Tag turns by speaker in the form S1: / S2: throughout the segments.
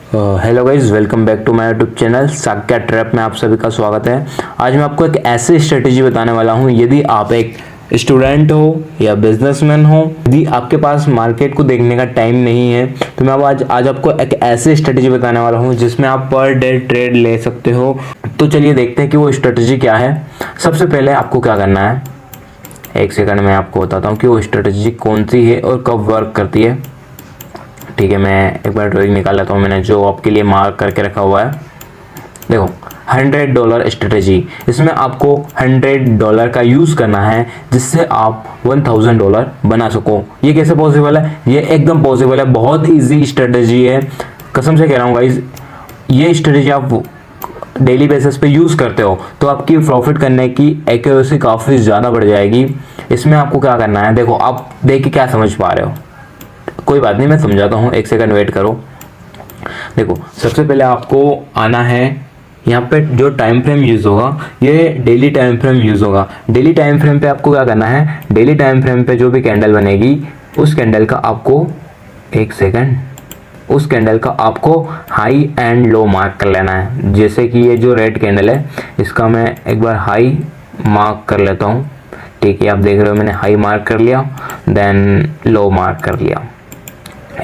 S1: Hello guys, welcome back to my YouTube channel Sakya Trap में आप सभी का स्वागत है। आज मैं आपको एक ऐसी स्ट्रेटेजी बताने वाला हूं, यदि आप एक स्टूडेंट हो या बिजनेसमैन हो, यदि आपके पास मार्केट को देखने का टाइम नहीं है, तो मैं आज आपको एक ऐसी स्ट्रेटेजी बताने वाला हूं जिसमें आप पर डे ट्रेड ले सकते हो। तो चलिए देखते हैं कि वो स्ट्रेटेजी क्या है। सबसे पहले आपको क्या करना है, एक सेकंड में आपको बताता हूँ कि वो स्ट्रेटेजी कौन सी है और कब वर्क करती है। ठीक है, मैं एक बार ड्राइंग निकाल लेता हूँ, मैंने जो आपके लिए मार्क करके रखा हुआ है। देखो, $100 स्ट्रेटेजी, इसमें आपको $100 का यूज़ करना है जिससे आप $1000 बना सको। ये कैसे पॉसिबल है? ये एकदम पॉसिबल है, बहुत ईजी स्ट्रेटेजी है, कसम से कह रहा हूँ गाइज। ये स्ट्रेटेजी आप डेली बेसिस पे यूज़ करते हो तो आपकी प्रॉफिट करने की एक्यूरेसी काफ़ी ज़्यादा बढ़ जाएगी। इसमें आपको क्या करना है, देखो आप देख के क्या समझ पा रहे हो, कोई बात नहीं, मैं समझाता हूँ, एक सेकंड वेट करो। देखो, सबसे पहले आपको आना है, यहाँ पे जो टाइम फ्रेम यूज़ होगा ये डेली टाइम फ्रेम यूज़ होगा। डेली टाइम फ्रेम पे आपको क्या करना है, डेली टाइम फ्रेम पे जो भी कैंडल बनेगी उस कैंडल का आपको, एक सेकंड, उस कैंडल का आपको हाई एंड लो मार्क कर लेना है। जैसे कि ये जो रेड कैंडल है इसका मैं एक बार हाई मार्क कर लेता हूँ। ठीक है, आप देख रहे हो मैंने हाई मार्क कर लिया, देन लो मार्क कर लिया।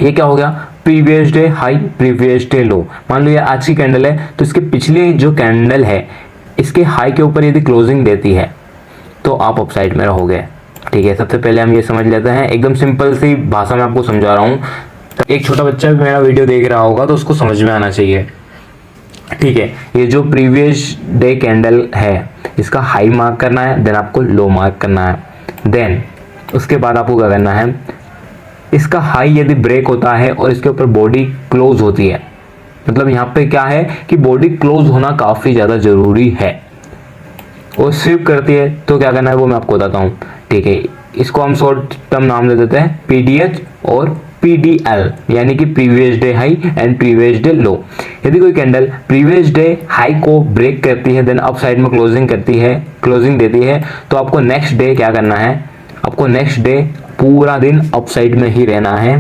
S1: ये क्या हो गया, previous day high previous day लो। मान लो ये आज की कैंडल है तो इसके पिछले जो कैंडल है इसके हाई के ऊपर यदि क्लोजिंग देती है तो आप अपसाइड में रहोगे। ठीक है, सबसे पहले हम ये समझ लेते हैं, एकदम सिंपल सी भाषा में आपको समझा रहा हूँ। एक छोटा बच्चा भी मेरा वीडियो देख रहा होगा तो उसको समझ में आना चाहिए। ठीक है, ये जो प्रीवियस डे कैंडल है इसका हाई मार्क करना है, देन आपको लो मार्क करना है, देन उसके बाद आपको क्या करना है, इसका हाई यदि ब्रेक होता है और इसके ऊपर बॉडी क्लोज होती है, मतलब यहाँ पे क्या है कि बॉडी क्लोज होना काफ़ी ज़्यादा ज़रूरी है, और स्विप करती है तो क्या करना है वो मैं आपको बताता हूँ। ठीक है, इसको हम शॉर्ट टर्म नाम दे देते हैं PDH और PDL, यानी कि previous day high and previous day लो। यदि कोई कैंडल प्रीवियस डे हाई को ब्रेक करती है, देन अप साइड में क्लोजिंग करती है, क्लोजिंग देती है, तो आपको नेक्स्ट डे क्या करना है, आपको नेक्स्ट डे पूरा दिन अपसाइड में ही रहना है।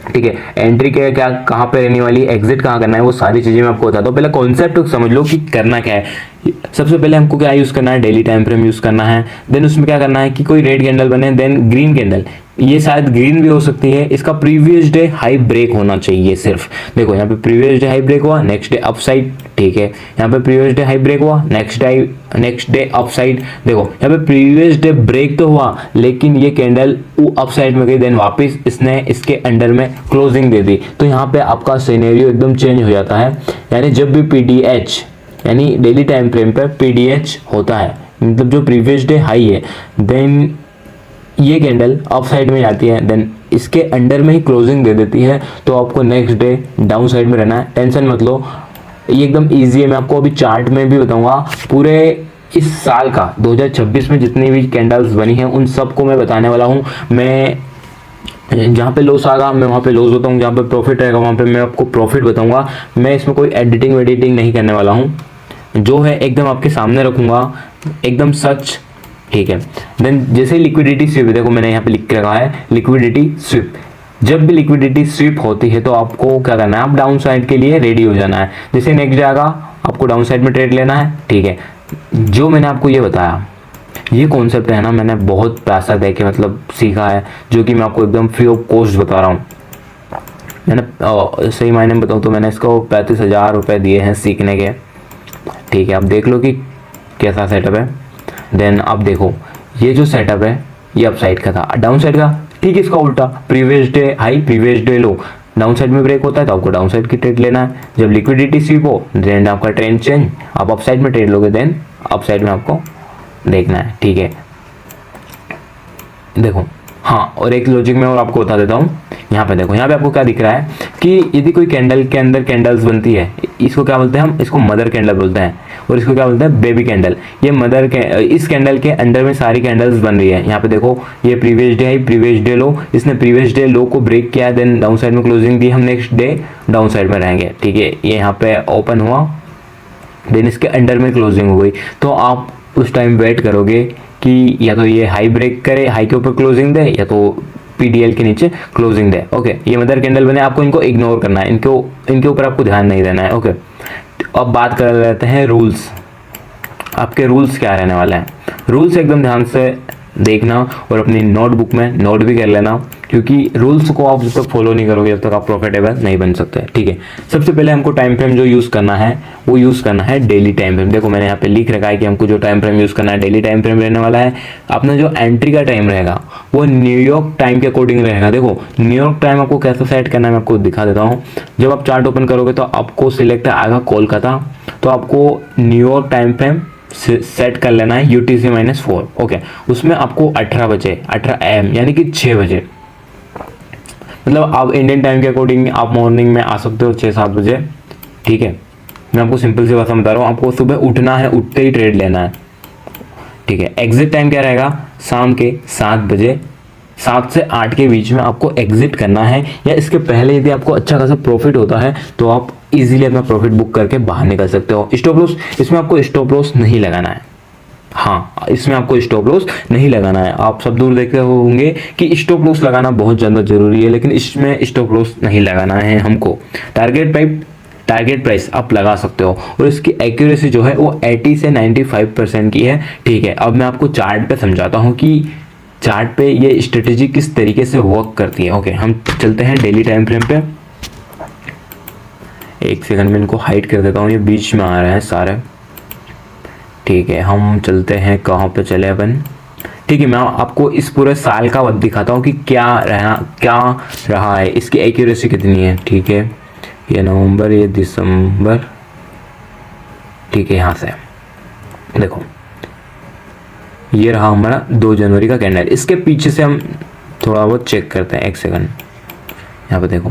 S1: ठीक है, एंट्री के क्या कहाँ पे रहने वाली, एग्जिट कहाँ करना है, वो सारी चीजें मैं आपको बताता हूँ। पहले कॉन्सेप्ट समझ लो कि करना क्या है। सबसे पहले हमको क्या यूज करना है, डेली टाइम फ्रेम यूज करना है। देन उसमें क्या करना है कि कोई रेड कैंडल बने, देन ग्रीन कैंडल, ये शायद ग्रीन भी हो सकती है, इसका प्रीवियस डे हाई ब्रेक होना चाहिए सिर्फ। देखो यहाँ पे प्रीवियस डे हाई ब्रेक हुआ, नेक्स्ट डे अपसाइड। ठीक है, यहाँ पे प्रीवियस डे हाई ब्रेक हुआ, नेक्स्ट डे अपसाइड। देखो यहाँ पे प्रीवियस डे ब्रेक तो हुआ लेकिन ये कैंडल अपसाइड में गई, देन वापस इसने इसके अंडर में क्लोजिंग दे दी, तो यहाँ पे आपका सिनेरियो एकदम चेंज हो जाता है। यानी जब भी PDH यानी डेली टाइम फ्रेम पर PDH होता है, मतलब जो प्रीवियस डे हाई है, देन ये कैंडल अप साइड में जाती है, देन इसके अंडर में ही क्लोजिंग दे देती है, तो आपको नेक्स्ट डे डाउन साइड में रहना है। टेंशन मत लो, ये एकदम इजी है, मैं आपको अभी चार्ट में भी बताऊंगा। पूरे इस साल का 2026 में जितनी भी कैंडल्स बनी हैं उन सबको मैं बताने वाला हूँ। मैं जहाँ पे लॉस आएगा मैं वहाँ पे लॉस बताऊँगा, जहाँ पे प्रॉफिट रहेगा वहाँ पे मैं आपको प्रॉफिट बताऊँगा। मैं इसमें कोई एडिटिंग नहीं करने वाला हूँ, जो है एकदम आपके सामने रखूँगा, एकदम सच। ठीक है, देन जैसे लिक्विडिटी स्विप, देखो मैंने यहाँ पे लिख के रखा है लिक्विडिटी स्विप। जब भी लिक्विडिटी स्विप होती है तो आपको क्या करना है, आप डाउन साइड के लिए रेडी हो जाना है। जैसे नेक्स्ट जाएगा आपको डाउन साइड में ट्रेड लेना है। ठीक है, जो मैंने आपको ये बताया, ये कॉन्सेप्ट है ना, मैंने बहुत पैसा दे के मतलब सीखा है, जो कि मैं आपको एकदम फ्री ऑफ कॉस्ट बता रहा हूँ। मैंने सही मायने में बताऊँ तो मैंने इसको 35,000 रुपये दिए हैं सीखने के। ठीक है, आप देख लो कि कैसा सेटअप है। देन आप देखो ये जो सेटअप है ये अप साइड का था, डाउन साइड का ठीक है इसका उल्टा, previous day high previous day लो, डाउन साइड में ब्रेक होता है तो आपको डाउन साइड की ट्रेड लेना है। जब लिक्विडिटी स्वीप हो देन आपका ट्रेंड चेंज, आप अप साइड में ट्रेड लोगे, देन अप साइड में आपको देखना है। ठीक है, देखो हाँ, और एक लॉजिक में और आपको बता देता हूँ। यहाँ पे देखो, यहाँ पे आपको क्या दिख रहा है कि यदि कोई कैंडल के अंदर कैंडल्स बनती है, इसको क्या बोलते हैं हम, इसको मदर कैंडल बोलते हैं, और इसको क्या बोलते हैं, बेबी कैंडल। ये मदर के इस कैंडल के अंडर में सारी कैंडल्स बन रही है। यहाँ पे देखो ये previous day high previous day लो, इसने प्रीवियस डे लो को ब्रेक किया, देन डाउन साइड में क्लोजिंग दी, हम नेक्स्ट डे डाउन साइड में रहेंगे। ठीक है, ये यहाँ पे ओपन हुआ, देन इसके अंडर में क्लोजिंग हो गई, तो आप उस टाइम वेट करोगे कि या तो ये हाई ब्रेक करे, हाई के ऊपर क्लोजिंग दे, या तो PDL के नीचे क्लोजिंग दे। ओके, ये मदर कैंडल बने, आपको इनको इग्नोर करना है, इनके ऊपर आपको ध्यान नहीं देना है। ओके, अब बात कर लेते हैं रूल्स। आपके रूल्स क्या रहने वाले हैं? रूल्स एकदम ध्यान से देखना और अपनी नोटबुक में नोट भी कर लेना, क्योंकि रूल्स को आप जब तक फॉलो नहीं करोगे तब तक आप प्रॉफिटेबल नहीं बन सकते। ठीक है, सबसे पहले हमको टाइम फ्रेम जो यूज़ करना है वो यूज़ करना है डेली टाइम फ्रेम। देखो मैंने यहाँ पे लिख रखा है कि हमको जो टाइम फ्रेम यूज़ करना है डेली टाइम फ्रेम रहने वाला है। अपना जो एंट्री का टाइम रहेगा वो न्यूयॉर्क टाइम के अकॉर्डिंग रहेगा। देखो न्यूयॉर्क टाइम आपको कैसे सेट करना है मैं आपको दिखा देता हूँ। जब आप चार्ट ओपन करोगे तो आपको सिलेक्ट आएगा कोलकाता, तो आपको न्यूयॉर्क टाइम फ्रेम सेट कर लेना है UTC-4। ओके, उसमें आपको 18 बजे 18 AM यानी कि 6 बजे, मतलब आप इंडियन टाइम के अकॉर्डिंग आप मॉर्निंग में आ सकते हो 6-7 बजे। ठीक है, मैं आपको सिंपल सी भाषा बता रहा हूँ, आपको सुबह उठना है, उठते ही ट्रेड लेना है। ठीक है, एग्जिट टाइम क्या रहेगा? शाम के 7 बजे, 7 से 8 के बीच में आपको एग्जिट करना है, या इसके पहले यदि आपको अच्छा खासा प्रॉफिट होता है तो आप इजीली अपना प्रॉफिट बुक करके बाहर निकल सकते हो। स्टॉप लॉस, इसमें आपको स्टॉप लॉस नहीं लगाना है। हाँ, इसमें आपको स्टॉप लॉस नहीं लगाना है। आप सब दूर देखते होंगे कि स्टॉप लॉस लगाना बहुत ज़्यादा जरूरी है, लेकिन इसमें स्टॉप लॉस नहीं लगाना है हमको। टारगेट प्राइस आप लगा सकते हो और इसकी एक्यूरेसी जो है वो 80 से 95% की है। ठीक है, अब मैं आपको चार्ट पे समझाता हूँ कि चार्ट पे ये स्ट्रेटेजी किस तरीके से वर्क करती है। ओके, हम चलते हैं डेली टाइम फ्रेम पे। एक सेकंड में इनको हाइड कर देता हूँ, ये बीच में आ रहे हैं सारे। ठीक है, हम चलते हैं, कहाँ पे चले अपन। ठीक है, मैं आपको इस पूरे साल का वक्त दिखाता हूँ कि क्या रहा है, इसकी एक्यूरेसी कितनी है। ठीक है, ये नवंबर, ये दिसंबर। ठीक है, यहाँ से देखो ये रहा हमारा 2 जनवरी का कैंडल। इसके पीछे से हम थोड़ा बहुत चेक करते हैं, एक सेकंड। यहाँ पे देखो,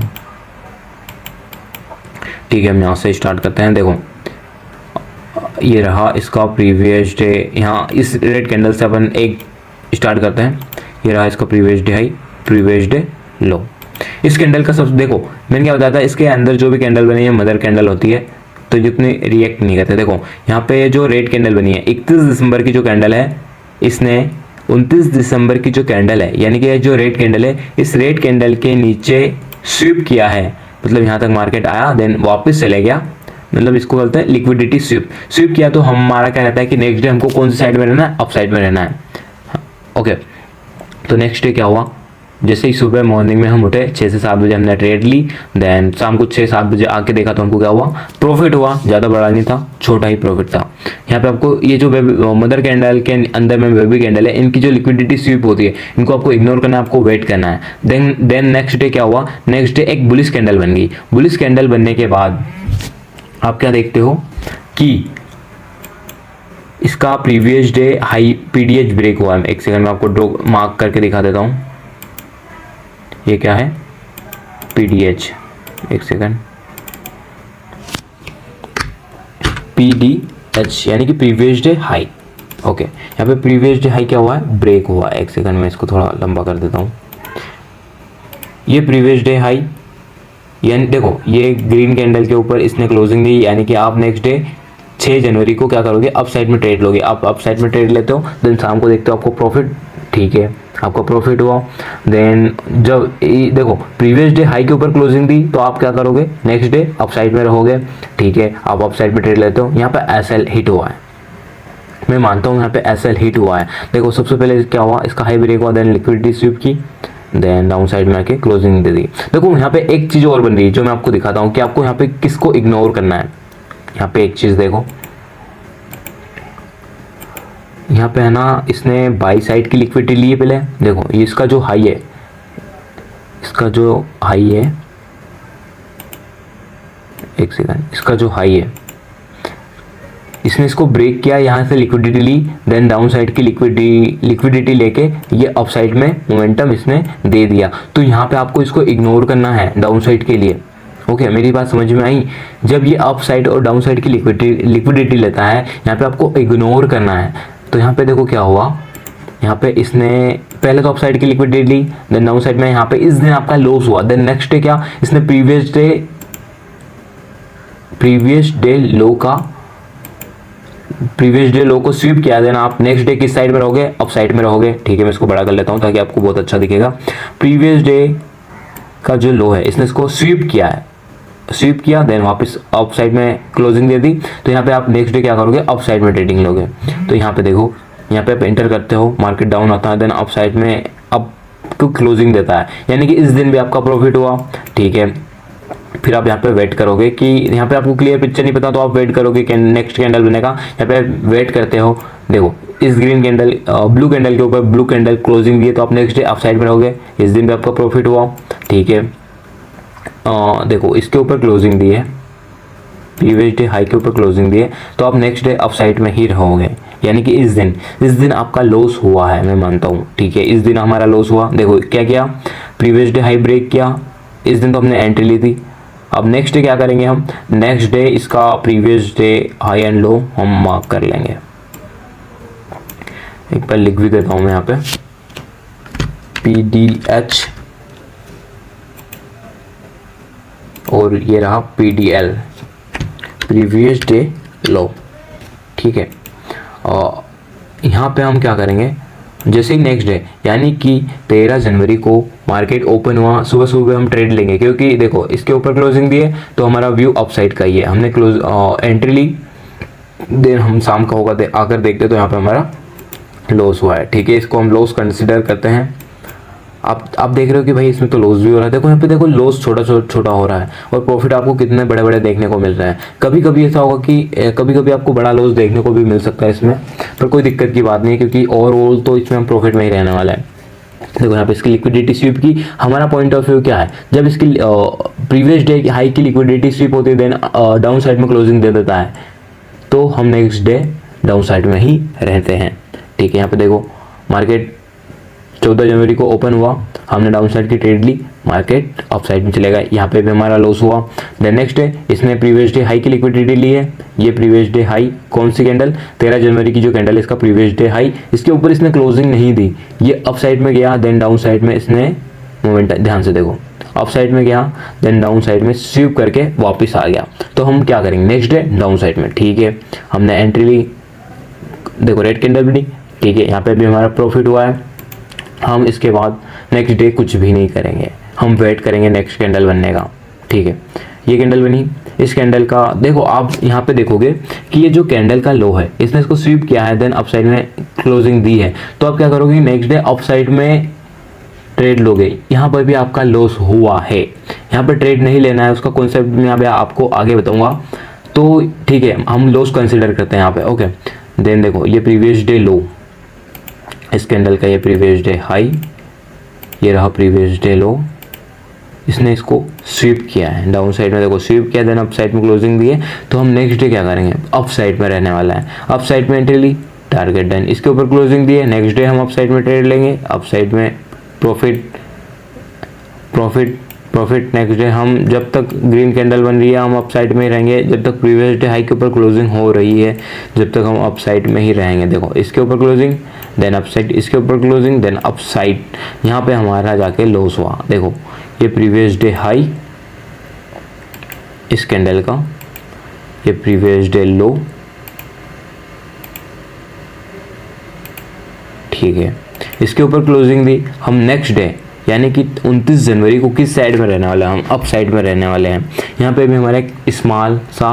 S1: ठीक है, हम यहाँ से स्टार्ट करते हैं। देखो ये रहा इसका प्रीवियस डे, यहाँ इस रेड कैंडल से अपन एक स्टार्ट करते हैं। ये रहा इसका previous day high, previous day लो। इस कैंडल का सब देखो, मैंने क्या बताया था, इसके अंदर जो भी कैंडल बनी है मदर कैंडल होती है, तो जितने रिएक्ट नहीं करते। देखो यहाँ पे जो रेड कैंडल बनी है 31 दिसंबर की जो कैंडल है, इसने 29 दिसंबर की जो कैंडल है, यानी कि जो रेड कैंडल है, इस रेड कैंडल के नीचे स्वीप किया है, मतलब यहाँ तक मार्केट आया, देन वापस चले गया, मतलब इसको बोलते हैं लिक्विडिटी स्वीप किया। तो हमारा क्या रहता है कि नेक्स्ट डे हमको कौन सी साइड में रहना है? अप साइड में रहना है। ओके, तो नेक्स्ट डे क्या हुआ? जैसे ही सुबह मॉर्निंग में हम उठे 6 से 7 बजे हमने ट्रेड ली, देन शाम को 6-7 बजे आके देखा तो हमको क्या हुआ? प्रॉफिट हुआ, ज़्यादा बड़ा नहीं था, छोटा ही प्रॉफिट था। यहाँ पे आपको ये जो मदर कैंडल के अंदर में बेबी कैंडल है, इनकी जो लिक्विडिटी स्वीप होती है, इनको आपको इग्नोर करना है, आपको वेट करना है। देन नेक्स्ट डे क्या हुआ? नेक्स्ट डे एक बुलिश कैंडल बन गई। बुलिश कैंडल बनने के बाद आप क्या देखते हो कि इसका previous day high PDH break हुआ है। एक सेकंड में आपको ड्रॉ मार्क करके दिखा देता हूँ। ये क्या है? PDH, एक सेकंड, PDH यानी कि प्रीवियस डे हाई। ओके, यहाँ पे प्रीवियस डे हाई क्या हुआ है? ब्रेक हुआ। एक सेकंड में इसको थोड़ा लंबा कर देता हूँ। ये प्रीवियस डे हाई, यानी देखो ये ग्रीन कैंडल के ऊपर इसने क्लोजिंग दी, यानी कि आप नेक्स्ट डे 6 जनवरी को क्या करोगे? अप साइड में ट्रेड लोगे। आप अप साइड में ट्रेड लेते हो, देन शाम को देखते हो आपको प्रॉफिट। ठीक है, आपको प्रॉफिट हुआ। देन जब देखो प्रीवियस डे हाई के ऊपर क्लोजिंग दी, तो आप क्या करोगे? नेक्स्ट डे अप साइड में रहोगे। ठीक है, आप अप साइड में ट्रेड लेते हो। यहाँ पे SL हिट हुआ है, मैं मानता हूँ यहाँ पे SL हिट हुआ है। देखो सबसे पहले क्या हुआ? इसका हाई ब्रेक हुआ, देन लिक्विडिटी स्वीप की, देन डाउन साइड में आके क्लोजिंग दे दी। देखो यहाँ पे एक चीज़ और बन रही है जो मैं आपको दिखाता हूँ कि आपको यहाँ पे किसको इग्नोर करना है। यहाँ पे एक चीज़ देखो, यहाँ पे है ना, इसने बाई साइड की लिक्विडिटी ली है पहले। देखो ये इसका जो हाई है, इसका जो हाई है, एक सेकंड, इसका जो हाई है, इसने इसको ब्रेक किया, यहाँ से लिक्विडिटी ली, देन डाउन साइड की लिक्विडिटी लेके ये अप साइड में मोमेंटम इसने दे दिया। तो यहाँ पे आपको इसको इग्नोर करना है डाउन साइड के लिए। ओके, मेरी बात समझ में आई? जब ये अप साइड और डाउन साइड की लिक्विडिटी लेता है, यहाँ पे आपको इग्नोर करना है। तो यहाँ पे देखो क्या हुआ, यहाँ पे इसने पहले तो अप साइड की लिक्विडिटी ली, देन डाउन साइड में यहाँ पे इस दिन आपका लॉस हुआ। देन नेक्स्ट डे क्या, इसने प्रीवियस डे लो का प्रीवियस डे लो को स्वीप किया, देन आप नेक्स्ट डे किस साइड में रहोगे, अप साइड में रहोगे। ठीक है, मैं इसको बड़ा कर लेता हूँ ताकि आपको बहुत अच्छा दिखेगा। प्रीवियस डे का जो लो है इसने इसको स्वीप किया है, स्वीप किया, देन वापस अप साइड में क्लोजिंग दे दी। तो यहाँ पे आप नेक्स्ट डे क्या करोगे, अप साइड में ट्रेडिंग लोगे। तो यहाँ पे देखो, यहाँ पे आप एंटर करते हो, मार्केट डाउन आता है, देन अप साइड में अप टू क्लोजिंग देता है, यानी कि इस दिन भी आपका प्रॉफिट हुआ। ठीक है, फिर आप यहाँ पे वेट करोगे कि यहाँ पे आपको क्लियर पिक्चर नहीं पता तो आप वेट करोगे कि नेक्स्ट कैंडल बनेगा। यहाँ पे वेट करते हो, देखो इस ग्रीन कैंडल ब्लू कैंडल के ऊपर ब्लू कैंडल क्लोजिंग दिए तो आप नेक्स्ट डे अप साइड में रहोगे, इस दिन भी आपका प्रॉफिट हुआ। ठीक है, देखो इसके ऊपर क्लोजिंग दी है, प्रीवियस डे हाई के ऊपर क्लोजिंग दी है, तो आप नेक्स्ट डे अप साइड में ही रहोगे, यानी कि इस दिन आपका लॉस हुआ है, मैं मानता हूँ। ठीक है, इस दिन हमारा लॉस हुआ। देखो क्या किया, प्रीवियस डे हाई ब्रेक किया, इस दिन तो हमने एंट्री ली थी। अब नेक्स्ट डे क्या करेंगे हम, नेक्स्ट डे इसका previous day high and low हम मार्क कर लेंगे। एक बार लिख भी देता हूँ मैं यहाँ पे, PDH और ये रहा PDL, प्रीवियस डे लो। ठीक है, और यहाँ पे हम क्या करेंगे, जैसे ही नेक्स्ट डे यानी कि 13 जनवरी को मार्केट ओपन हुआ, सुबह सुबह हम ट्रेड लेंगे, क्योंकि देखो इसके ऊपर क्लोजिंग दिए तो हमारा व्यू अपसाइड का ही है, हमने एंट्री ली, देन हम शाम का होगा आकर देखते तो यहाँ पे हमारा लॉस हुआ है। ठीक है, इसको हम लॉस कंसिडर करते हैं। आप देख रहे हो कि भाई इसमें तो लॉस भी हो रहा है, देखो यहाँ पे देखो लॉस छोटा हो रहा है और प्रॉफिट आपको कितने बड़े बड़े देखने को मिल रहे हैं। कभी कभी ऐसा होगा कि कभी कभी आपको बड़ा लॉस देखने को भी मिल सकता है इसमें, पर कोई दिक्कत की बात नहीं है, क्योंकि ओवरऑल तो इसमें हम प्रॉफिट में ही रहने वाला है। देखो यहाँ पे इसकी लिक्विडिटी स्वीप की हमारा पॉइंट ऑफ व्यू क्या है, जब इसकी प्रीवियस डे हाई की लिक्विडिटी स्वीप होती है, देन डाउन साइड में क्लोजिंग दे देता है, तो हम नेक्स्ट डे डाउन साइड में ही रहते हैं। ठीक है, यहाँ पे देखो मार्केट 14 जनवरी को ओपन हुआ, हमने डाउन साइड की ट्रेड ली, मार्केट अप साइड में चलेगा, यहाँ पे भी हमारा लॉस हुआ। देन नेक्स्ट डे इसने प्रीवियस डे हाई की लिक्विडिटी ली है, ये प्रीवियस डे हाई कौन सी कैंडल, 13 जनवरी की जो कैंडल है इसका प्रीवियस डे हाई, इसके ऊपर इसने क्लोजिंग नहीं दी, ये अप साइड में गया, देन डाउन साइड में इसने मोमेंट, ध्यान से देखो अप साइड में गया, देन डाउन साइड में स्वीप करके वापस आ गया। तो हम क्या करेंगे, नेक्स्ट डे डाउन साइड में। ठीक है, हमने एंट्री ली, देखो रेड कैंडल बनी। ठीक है, यहाँ पे भी हमारा प्रॉफिट हुआ है। हम इसके बाद नेक्स्ट डे कुछ भी नहीं करेंगे, हम वेट करेंगे नेक्स्ट कैंडल बनने का। ठीक है, ये कैंडल बनी, इस कैंडल का देखो आप यहाँ पे देखोगे कि ये जो कैंडल का लो है इसने इसको स्वीप किया है, देन अप साइड में क्लोजिंग दी है, तो आप क्या करोगे, नेक्स्ट डे अप साइड में ट्रेड लोगे। यहाँ पर भी आपका लॉस हुआ है, यहाँ पर ट्रेड नहीं लेना है, उसका कॉन्सेप्ट मैं यहाँ पे आपको आगे बताऊंगा। तो ठीक है, हम लॉस कंसिडर करते हैं यहाँ पे। ओके, देन देखो ये प्रीवियस डे लो, इस कैंडल का ये प्रीवियस डे हाई, ये रहा प्रीवियस डे लो, इसने इसको स्वीप किया है डाउन साइड में, देखो स्वीप किया, देन अप साइड में क्लोजिंग दी है, तो हम नेक्स्ट डे क्या करेंगे, अप साइड में रहने वाला है। अप साइड में एंट्री ली, टारगेट डन, इसके ऊपर क्लोजिंग दी है, नेक्स्ट डे हम अप साइड में ट्रेड लेंगे, अप साइड में profit profit profit. Next day हम जब तक ग्रीन कैंडल बन रही है हम अप साइड में ही रहेंगे, जब तक प्रीवियस डे हाई के ऊपर क्लोजिंग हो रही है जब तक हम अप साइड में ही रहेंगे। देखो इसके ऊपर क्लोजिंग, देन अप साइड, इसके ऊपर क्लोजिंग, देन अप साइड, यहाँ पे हमारा जाके लॉस हुआ। देखो ये प्रीवियस डे हाई इस कैंडल का, ये प्रीवियस डे लो। ठीक है, इसके ऊपर क्लोजिंग दी, हम नेक्स्ट डे यानी कि 29 जनवरी को किस साइड में रहने वाले हैं, हम अप साइड में रहने वाले हैं। यहाँ पे भी हमारा एक स्मॉल सा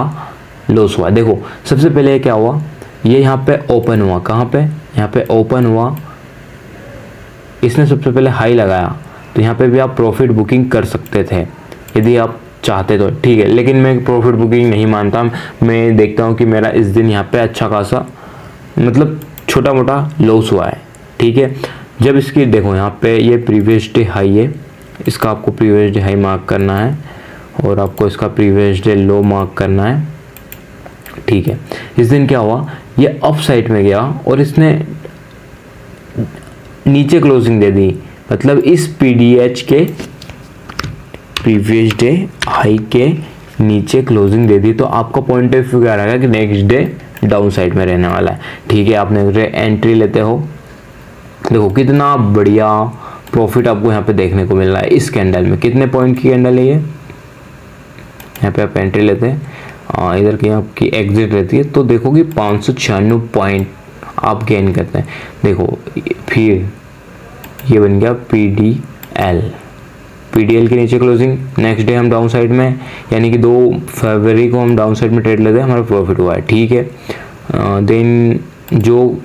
S1: लॉस हुआ। देखो सबसे पहले क्या हुआ, ये यहाँ पे ओपन हुआ, कहाँ पे, यहाँ पे ओपन हुआ, इसने सबसे पहले हाई लगाया, तो यहाँ पे भी आप प्रॉफिट बुकिंग कर सकते थे यदि आप चाहते तो। ठीक है, लेकिन मैं प्रॉफिट बुकिंग नहीं मानता, मैं देखता हूँ कि मेरा इस दिन यहाँ पे अच्छा खासा मतलब छोटा मोटा लॉस हुआ है। ठीक है, जब इसकी देखो यहाँ पे ये प्रीवियस डे हाई है, इसका आपको प्रीवियस डे हाई मार्क करना है और आपको इसका प्रीवियस डे लो मार्क करना है। ठीक है, इस दिन क्या हुआ, ये अप साइड में गया और इसने नीचे क्लोजिंग दे दी, मतलब इस PDH के प्रीवियस डे हाई के नीचे क्लोजिंग दे दी, तो आपका पॉइंट ऑफ व्यू क्या रहेगा कि नेक्स्ट डे डाउन साइड में रहने वाला है। ठीक है, आप नेक्स्ट डे एंट्री लेते हो, देखो कितना बढ़िया प्रॉफिट आपको यहाँ पे देखने को मिल रहा है इस कैंडल में। कितने पॉइंट की कैंडल है ये, यहाँ पे आप एंट्री लेते हैं, इधर की आपकी एग्जिट रहती है, तो देखो कि 596 पॉइंट आप गेन करते हैं। देखो फिर ये बन गया PDL, PDL के नीचे क्लोजिंग। नेक्स्ट डे हम डाउन साइड में, यानी कि 2 फरवरी को हम डाउन साइड में ट्रेड लेते हैं, हमारा प्रॉफिट हुआ है, ठीक है। देन जो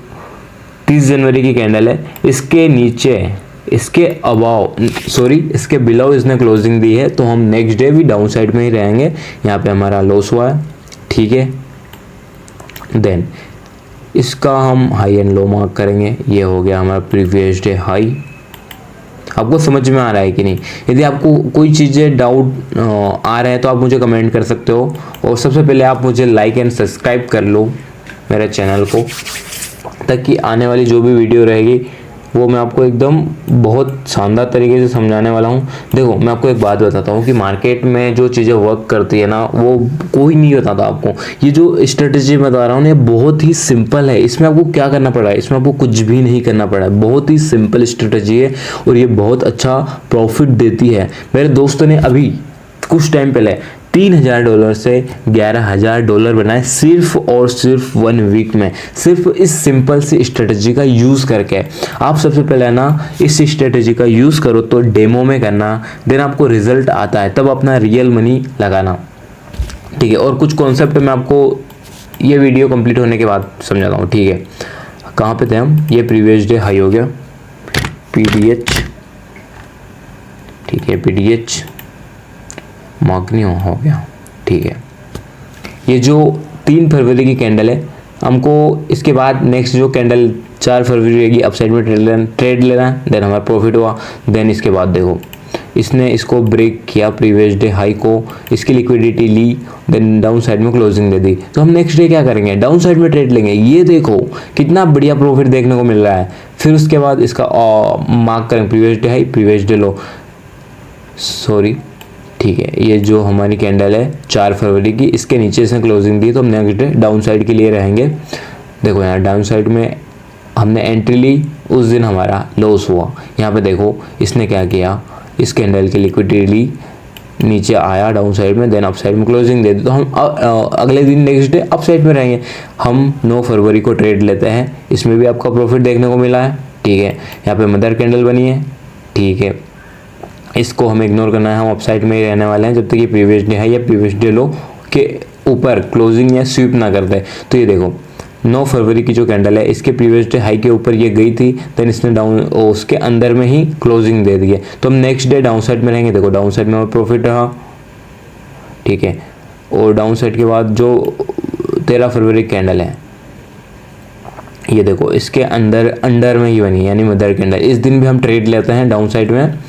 S1: 30 जनवरी की कैंडल है, इसके नीचे, इसके अबाव सॉरी इसके बिलो इसने क्लोजिंग दी है, तो हम नेक्स्ट डे भी डाउन साइड में ही रहेंगे। यहाँ पे हमारा लॉस हुआ है, ठीक है। देन इसका हम हाई एंड लो मार्क करेंगे। ये हो गया हमारा प्रीवियस डे हाई। आपको समझ में आ रहा है कि नहीं? यदि आपको कोई चीज़ें डाउट आ रहा है तो आप मुझे कमेंट कर सकते हो, और सबसे पहले आप मुझे लाइक एंड सब्सक्राइब कर लो मेरे चैनल को, ताकि आने वाली जो भी वीडियो रहेगी वो मैं आपको एकदम बहुत शानदार तरीके से समझाने वाला हूँ। देखो मैं आपको एक बात बताता हूँ कि मार्केट में जो चीज़ें वर्क करती है ना, वो कोई नहीं बताता आपको। ये जो स्ट्रेटेजी मैं बता रहा हूँ ना, ये बहुत ही सिंपल है। इसमें आपको क्या करना पड़ा है? इसमें आपको कुछ भी नहीं करना पड़ा है। बहुत ही सिंपल स्ट्रेटेजी है और ये बहुत अच्छा प्रॉफिट देती है। मेरे दोस्तों ने अभी कुछ टाइम पहले $3000 से $11000 बनाए, सिर्फ और सिर्फ 1 वीक में, सिर्फ इस सिंपल सी स्ट्रेटजी का यूज़ करके। आप सबसे पहले ना इस स्ट्रेटजी का यूज़ करो, तो डेमो में करना, देन आपको रिजल्ट आता है, तब अपना रियल मनी लगाना, ठीक है। और कुछ कॉन्सेप्ट मैं आपको ये वीडियो कंप्लीट होने के बाद समझाता हूँ, ठीक है। कहाँ पे थे हम? ये प्रीवियस डे हाई हो गया, PDH, ठीक है, PDH मार्क नहीं हो गया, ठीक है। ये जो 3 फरवरी की कैंडल है, हमको इसके बाद नेक्स्ट जो कैंडल 4 फरवरी रहेगी, अपसाइड में ट्रेड लेना, देन हमारा प्रॉफिट हुआ। देन इसके बाद देखो इसने इसको ब्रेक किया, प्रीवियस डे हाई को, इसकी लिक्विडिटी ली, देन डाउन साइड में क्लोजिंग दे दी। तो हम नेक्स्ट डे क्या करेंगे? डाउन साइड में ट्रेड लेंगे। ये देखो कितना बढ़िया प्रॉफिट देखने को मिल रहा है। फिर उसके बाद इसका मार्क करेंगे, previous day high, previous day लो, सॉरी, ठीक है। ये जो हमारी कैंडल है 4 फरवरी की, इसके नीचे से क्लोजिंग दी, तो हम नेक्स्ट डे डाउन साइड के लिए रहेंगे। देखो यहाँ डाउन साइड में हमने एंट्री ली, उस दिन हमारा लॉस हुआ। यहाँ पे देखो इसने क्या किया, इस कैंडल की लिक्विडिटी ली, नीचे आया डाउन साइड में, देन अप साइड में क्लोजिंग दे दी, तो हम अगले दिन नेक्स्ट डे अप साइड में रहेंगे। हम 9 फरवरी को ट्रेड लेते हैं, इसमें भी आपका प्रॉफिट देखने को मिला है, ठीक है। यहाँ पे मदर कैंडल बनी है, ठीक है। इसको हमें इग्नोर करना है, हम अपसाइड में ही रहने वाले हैं जब तक ये प्रीवियस डे हाई या प्रीवियस डे लो के ऊपर क्लोजिंग या स्वीप ना करते। तो ये देखो 9 फरवरी की जो कैंडल है, इसके प्रीवियस डे हाई के ऊपर ये गई थी, देन इसने डाउन उसके अंदर में ही क्लोजिंग दे दी है, तो हम नेक्स्ट डे डाउन साइड में रहेंगे। देखो डाउन साइड में हमारा प्रॉफिट रहा, ठीक है। और डाउन साइड के बाद जो 13 फरवरी कैंडल है, ये देखो इसके अंडर में ही बनी, यानी मदर कैंडल। इस दिन भी हम ट्रेड लेते हैं डाउन साइड में,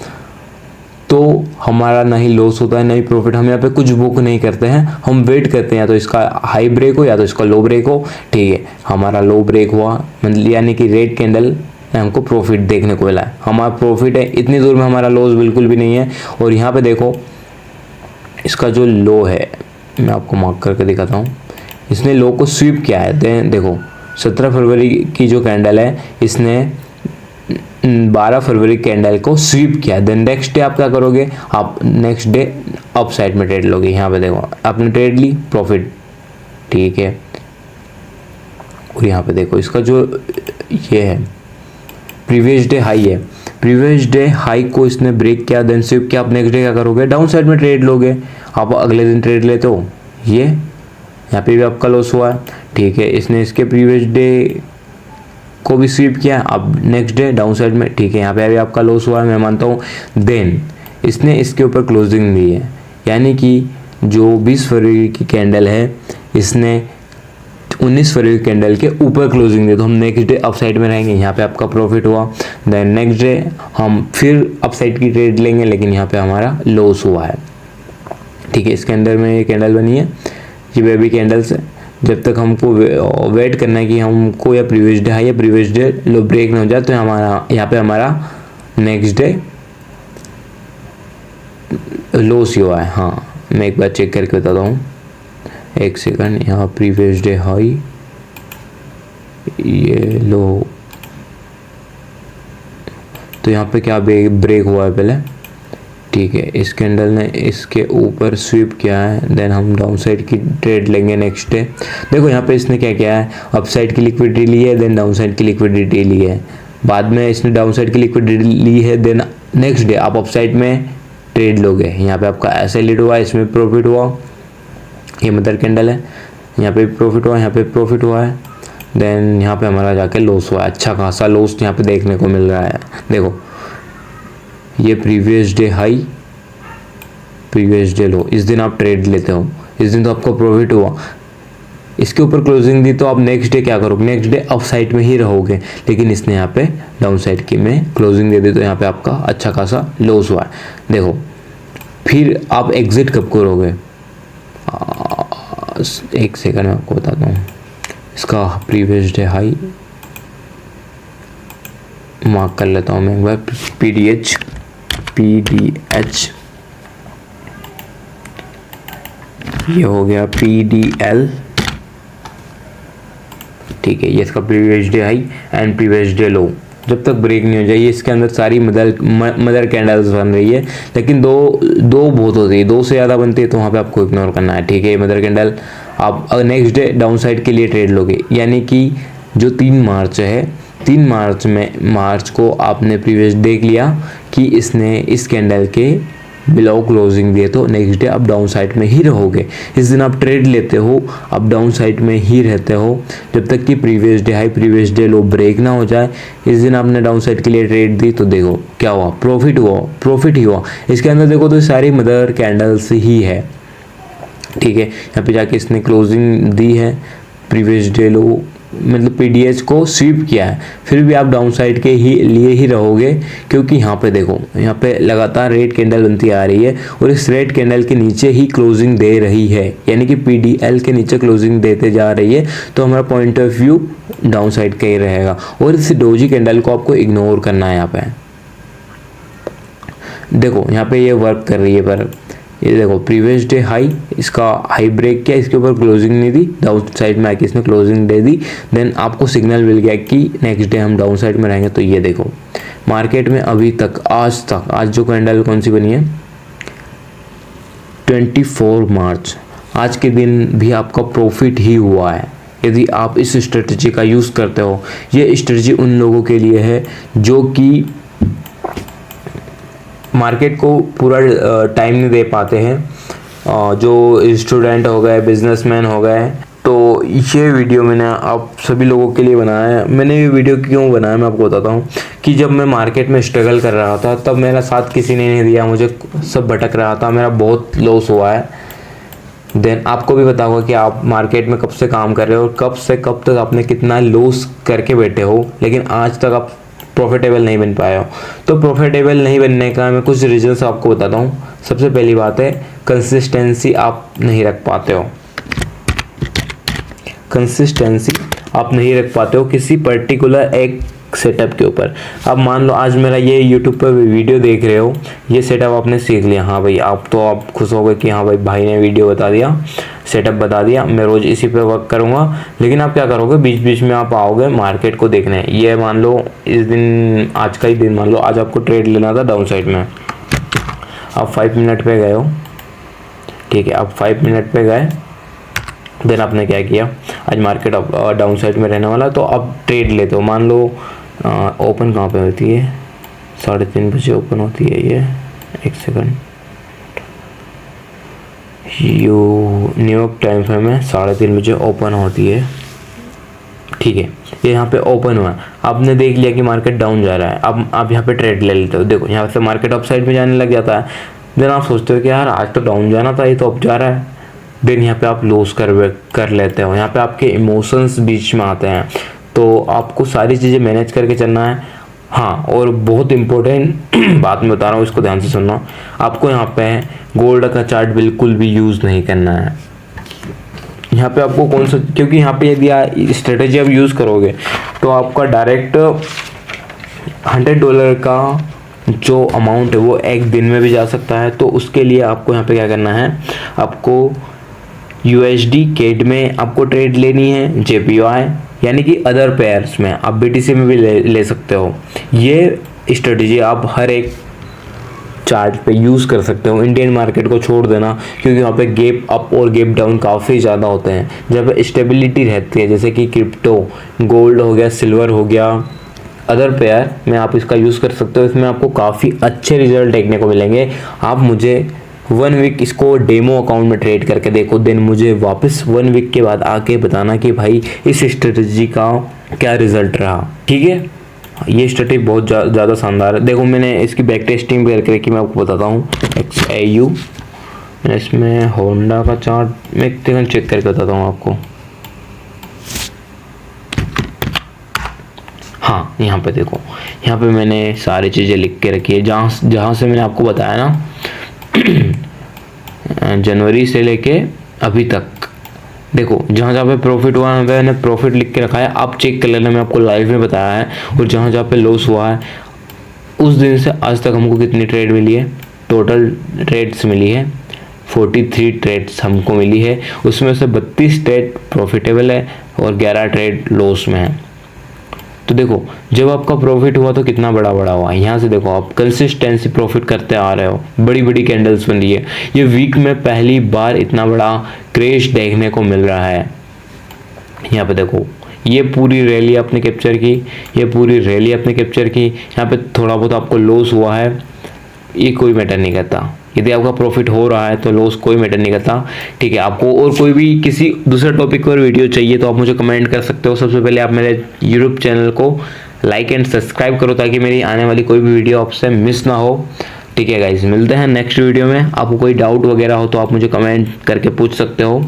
S1: तो हमारा ना ही लॉस होता है ना ही प्रॉफिट। हम यहाँ पे कुछ बुक नहीं करते हैं, हम वेट करते हैं या तो इसका हाई ब्रेक हो या तो इसका लो ब्रेक हो, ठीक है। हमारा लो ब्रेक हुआ, मतलब यानी कि रेड कैंडल में हमको प्रॉफिट देखने को मिला है, हमारा प्रॉफिट है। इतनी दूर में हमारा लॉस बिल्कुल भी नहीं है। और यहाँ पे देखो इसका जो लो है, मैं आपको मार्क करके दिखाता हूँ, इसने लो को स्वीप किया है। देखो 17 फरवरी की जो कैंडल है, इसने 12 फरवरी कैंडल को स्वीप किया। देन नेक्स्ट डे आप क्या करोगे? आप नेक्स्ट डे अप साइड में ट्रेड लोगे। यहाँ पे देखो आपने ट्रेड ली, प्रॉफिट, ठीक है। और यहाँ पे देखो इसका जो ये है प्रीवियस डे हाई है, प्रीवियस डे हाई को इसने ब्रेक किया, देन स्वीप किया। आप नेक्स्ट डे क्या करोगे? डाउन साइड में ट्रेड लोगे। आप अगले दिन ट्रेड लेते हो, ये यहाँ पे भी आपका लॉस हुआ है, ठीक है। इसने इसके प्रीवियस डे को भी स्वीप किया, अब नेक्स्ट डे डाउन साइड में, ठीक है। यहाँ पे भी आपका लॉस हुआ है, मैं मानता हूँ। देन इसने इसके ऊपर क्लोजिंग दी है, यानी कि जो 20 फरवरी की कैंडल है, इसने 19 फरवरी कैंडल के ऊपर क्लोजिंग दी, तो हम नेक्स्ट डे अप साइड में रहेंगे। यहाँ पे आपका प्रॉफिट हुआ। देन नेक्स्ट डे हम फिर अप साइड की ट्रेड लेंगे, लेकिन यहाँ पे हमारा लॉस हुआ है, ठीक है। इसके अंदर में ये कैंडल बनी है, ये बेबी कैंडल्स है। जब तक हमको वेट करना है कि हमको या प्रीवियस डे हाई या प्रीवियस डे लो ब्रेक ना हो जाए, तो हमारा यहाँ पे हमारा नेक्स्ट डे लॉस ही हुआ है। हाँ, मैं एक बार चेक करके बताता हूँ, एक सेकंड। यहाँ प्रीवियस डे हाई, ये लो, तो यहाँ पे क्या ब्रेक हुआ है? पहले ठीक है, इस कैंडल ने इसके ऊपर स्वीप किया है, देन हम डाउन साइड की ट्रेड लेंगे नेक्स्ट डे। देखो यहाँ पे इसने क्या किया है, अप साइड की लिक्विडिटी ली है, देन डाउन साइड की लिक्विडिटी ली है। बाद में इसने डाउन साइड की लिक्विडिटी ली है, देन नेक्स्ट डे आप अप साइड में ट्रेड लोगे। यहाँ पे आपका ऐसे लीड हुआ, इसमें प्रॉफिट हुआ, ये मदर कैंडल है, यहाँ पे प्रॉफिट हुआ, यहाँ पे प्रॉफिट हुआ है, देन यहाँ पे हमारा जाके लॉस हुआ है। अच्छा खासा लॉस यहाँ पे देखने को मिल रहा है। देखो ये previous day high, previous day लो, इस दिन आप ट्रेड लेते हो, इस दिन तो आपको प्रॉफिट हुआ, इसके ऊपर क्लोजिंग दी तो आप नेक्स्ट डे क्या करोगे, नेक्स्ट डे अप साइड में ही रहोगे। लेकिन इसने यहाँ पे डाउन साइड की में क्लोजिंग दे दी तो यहाँ पे आपका अच्छा खासा लॉस हुआ है। देखो फिर आप एग्जिट कब करोगे, एक सेकंड में आपको बताता हूँ। इसका प्रीवियस डे हाई मार्क कर लेता हूँ मैं एक बार, पीडीएच ये हो गया पीडीएल, ठीक है, ये इसका previous day high and previous day लो। जब तक ब्रेक नहीं हो जाए, इसके अंदर सारी मदर कैंडल्स बन रही है, लेकिन दो बहुत होती है, दो से ज़्यादा बनती है तो वहाँ पे आपको इग्नोर करना है। ठीक है, मदर कैंडल आप नेक्स्ट डे डाउन साइड के लिए ट्रेड लोगे, यानी कि जो 3 मार्च है, 3 मार्च को आपने प्रीवियस देख लिया कि इसने इस कैंडल के बिलो क्लोजिंग दिए तो नेक्स्ट डे आप डाउन साइड में ही रहोगे। इस दिन आप ट्रेड लेते हो, आप डाउन साइड में ही रहते हो जब तक कि previous day high previous day low break ना हो जाए। इस दिन आपने डाउन साइड के लिए ट्रेड दी तो देखो क्या हुआ, प्रॉफिट ही हुआ। इसके अंदर देखो तो सारी मदर कैंडल्स ही है। ठीक है, यहाँ पे जाके इसने क्लोजिंग दी है, प्रीवियस डे लो मतलब पीडीएच को स्वीप किया है, फिर भी आप डाउन साइड के ही लिए ही रहोगे, क्योंकि यहाँ पे देखो यहाँ पे लगातार रेड कैंडल बनती आ रही है और इस रेड कैंडल के नीचे ही क्लोजिंग दे रही है, यानी कि पीडीएल के नीचे क्लोजिंग देते जा रही है, तो हमारा point of view down side का ही रहेगा। और इस डोजी कैंडल को आपको इग्नोर करना है। यहाँ पे देखो यहाँ पे ये वर्क कर रही है, पर ये देखो प्रीवियस डे हाई, इसका हाई ब्रेक किया, इसके ऊपर क्लोजिंग नहीं दी, डाउन साइड में आके इसने क्लोजिंग दे दी, देन आपको सिग्नल मिल गया कि नेक्स्ट डे हम डाउन साइड में रहेंगे। तो ये देखो मार्केट में अभी तक आज जो कैंडल कौन सी बनी है, 24 मार्च, आज के दिन भी आपका प्रॉफिट ही हुआ है यदि आप इस स्ट्रेटजी का यूज़ करते हो। ये स्ट्रेटजी उन लोगों के लिए है जो कि मार्केट को पूरा टाइम नहीं दे पाते हैं, जो स्टूडेंट हो गए, बिजनेसमैन हो गए। तो ये वीडियो मैंने आप सभी लोगों के लिए बनाया है। मैंने ये वीडियो क्यों बनाया मैं आपको बताता हूँ कि जब मैं मार्केट में स्ट्रगल कर रहा था तब मेरा साथ किसी ने नहीं दिया, मुझे सब भटक रहा था, मेरा बहुत लॉस हुआ है। देन आपको भी पता होगा कि आप मार्केट में कब से काम कर रहे हो और कब से कब तक आपने कितना लॉस करके बैठे हो, लेकिन आज तक आप प्रॉफिटेबल नहीं बन पाए हो। तो प्रॉफिटेबल नहीं बनने का मैं कुछ रीजंस आपको बताता हूँ। सबसे पहली बात है कंसिस्टेंसी आप नहीं रख पाते हो, कंसिस्टेंसी आप नहीं रख पाते हो किसी पर्टिकुलर एक सेटअप के ऊपर। अब मान लो आज मेरा ये यूट्यूब पर वीडियो देख रहे हो, ये सेटअप आपने सीख लिया, हाँ भाई आप खुश हो गए कि हाँ भाई ने वीडियो बता दिया, सेटअप बता दिया, मैं रोज़ इसी पे वर्क करूँगा। लेकिन आप क्या करोगे, बीच बीच में आप आओगे मार्केट को देखने। ये मान लो इस दिन, आज का ही दिन मान लो, आज आपको ट्रेड लेना था डाउन साइड में, आप 5 मिनट पे गए हो, ठीक है, आप 5 मिनट पे गए, देन आपने क्या किया, आज मार्केट डाउन साइड में रहने वाला तो आप ट्रेड लेते हो। मान लो ओपन कहाँ पे होती है, 3:30 बजे ओपन होती है ये, एक सेकंड, न्यूयॉर्क टाइम फ्रेम में 3:30 बजे ओपन होती है। ठीक है, ये यहाँ पे ओपन हुआ, आपने देख लिया कि मार्केट डाउन जा रहा है, अब आप यहाँ पे ट्रेड ले लेते हो। देखो यहाँ से मार्केट अप साइड में जाने लग जाता है, देन आप सोचते हो कि यार आज तो डाउन जाना था, ये तो अप जा रहा है, देन यहाँ पे आप लॉस कर लेते हो। यहाँ पे आपके इमोशंस बीच में आते हैं, तो आपको सारी चीज़ें मैनेज करके चलना है। हाँ, और बहुत इम्पोर्टेंट बात मैं बता रहा हूँ, इसको ध्यान से सुनना। आपको यहाँ पे गोल्ड का चार्ट बिल्कुल भी यूज़ नहीं करना है। यहाँ पे आपको कौन सा, क्योंकि यहाँ पे यदि स्ट्रेटेजी आप यूज़ करोगे तो आपका डायरेक्ट $100 का जो अमाउंट है वो एक दिन में भी जा सकता है। तो उसके लिए आपको यहाँ पे क्या करना है, आपको USD CAD में आपको ट्रेड लेनी है, JPY यानी कि अदर पेयर्स में, आप BTC में भी ले सकते हो। ये स्ट्रेटजी आप हर एक चार्ट पे यूज़ कर सकते हो। इंडियन मार्केट को छोड़ देना, क्योंकि वहाँ पे गैप अप और गैप डाउन काफ़ी ज़्यादा होते हैं। जब स्टेबिलिटी रहती है, जैसे कि क्रिप्टो, गोल्ड हो गया, सिल्वर हो गया, अदर पेयर में आप इसका यूज़ कर सकते हो। इसमें आपको काफ़ी अच्छे रिजल्ट देखने को मिलेंगे। आप मुझे 1 वीक इसको डेमो अकाउंट में ट्रेड करके देखो, देन मुझे वापस 1 वीक के बाद आके बताना कि भाई इस स्ट्रेटजी का क्या रिजल्ट रहा। ठीक है, ये स्ट्रेटजी बहुत ज़्यादा शानदार है। देखो मैंने इसकी बैक टेस्टिंग भी करके रखी, मैं आपको बताता हूँ। XAU, मैंने इसमें होंडा का चार्ट मैं एक सेकंड चेक करके बताता हूँ आपको। हाँ, यहाँ पे देखो, यहाँ पे मैंने सारी चीज़ें लिख के रखी है, जहाँ से मैंने आपको बताया ना जनवरी से लेके अभी तक। देखो जहाँ जहाँ पे प्रॉफिट हुआ है मैंने प्रॉफिट लिख के रखा है, आप चेक कर लेना, मैं आपको लाइव में बताया है। और जहाँ जहाँ पे लॉस हुआ है, उस दिन से आज तक हमको कितनी ट्रेड मिली है, टोटल ट्रेड्स मिली है 43 ट्रेड्स हमको मिली है। उसमें से 32 ट्रेड प्रॉफिटेबल है और 11 ट्रेड लॉस में है। तो देखो जब आपका प्रॉफिट हुआ तो कितना बड़ा बड़ा हुआ। यहाँ से देखो आप कंसिस्टेंसी प्रॉफिट करते आ रहे हो, बड़ी बड़ी कैंडल्स बन रही है। ये वीक में पहली बार इतना बड़ा क्रैश देखने को मिल रहा है। यहाँ पे देखो ये पूरी रैली आपने कैप्चर की, ये पूरी रैली आपने कैप्चर की। यहाँ पे थोड़ा बहुत आपको लॉस हुआ है, ये कोई मैटर नहीं करता। यदि आपका प्रॉफिट हो रहा है तो लॉस कोई मैटर नहीं करता। ठीक है, आपको और कोई भी किसी दूसरे टॉपिक पर वीडियो चाहिए तो आप मुझे कमेंट कर सकते हो। सबसे पहले आप मेरे यूट्यूब चैनल को लाइक एंड सब्सक्राइब करो, ताकि मेरी आने वाली कोई भी वीडियो आपसे मिस ना हो। ठीक है गाइज, मिलते हैं नेक्स्ट वीडियो में। आपको कोई डाउट वगैरह हो तो आप मुझे कमेंट करके पूछ सकते हो।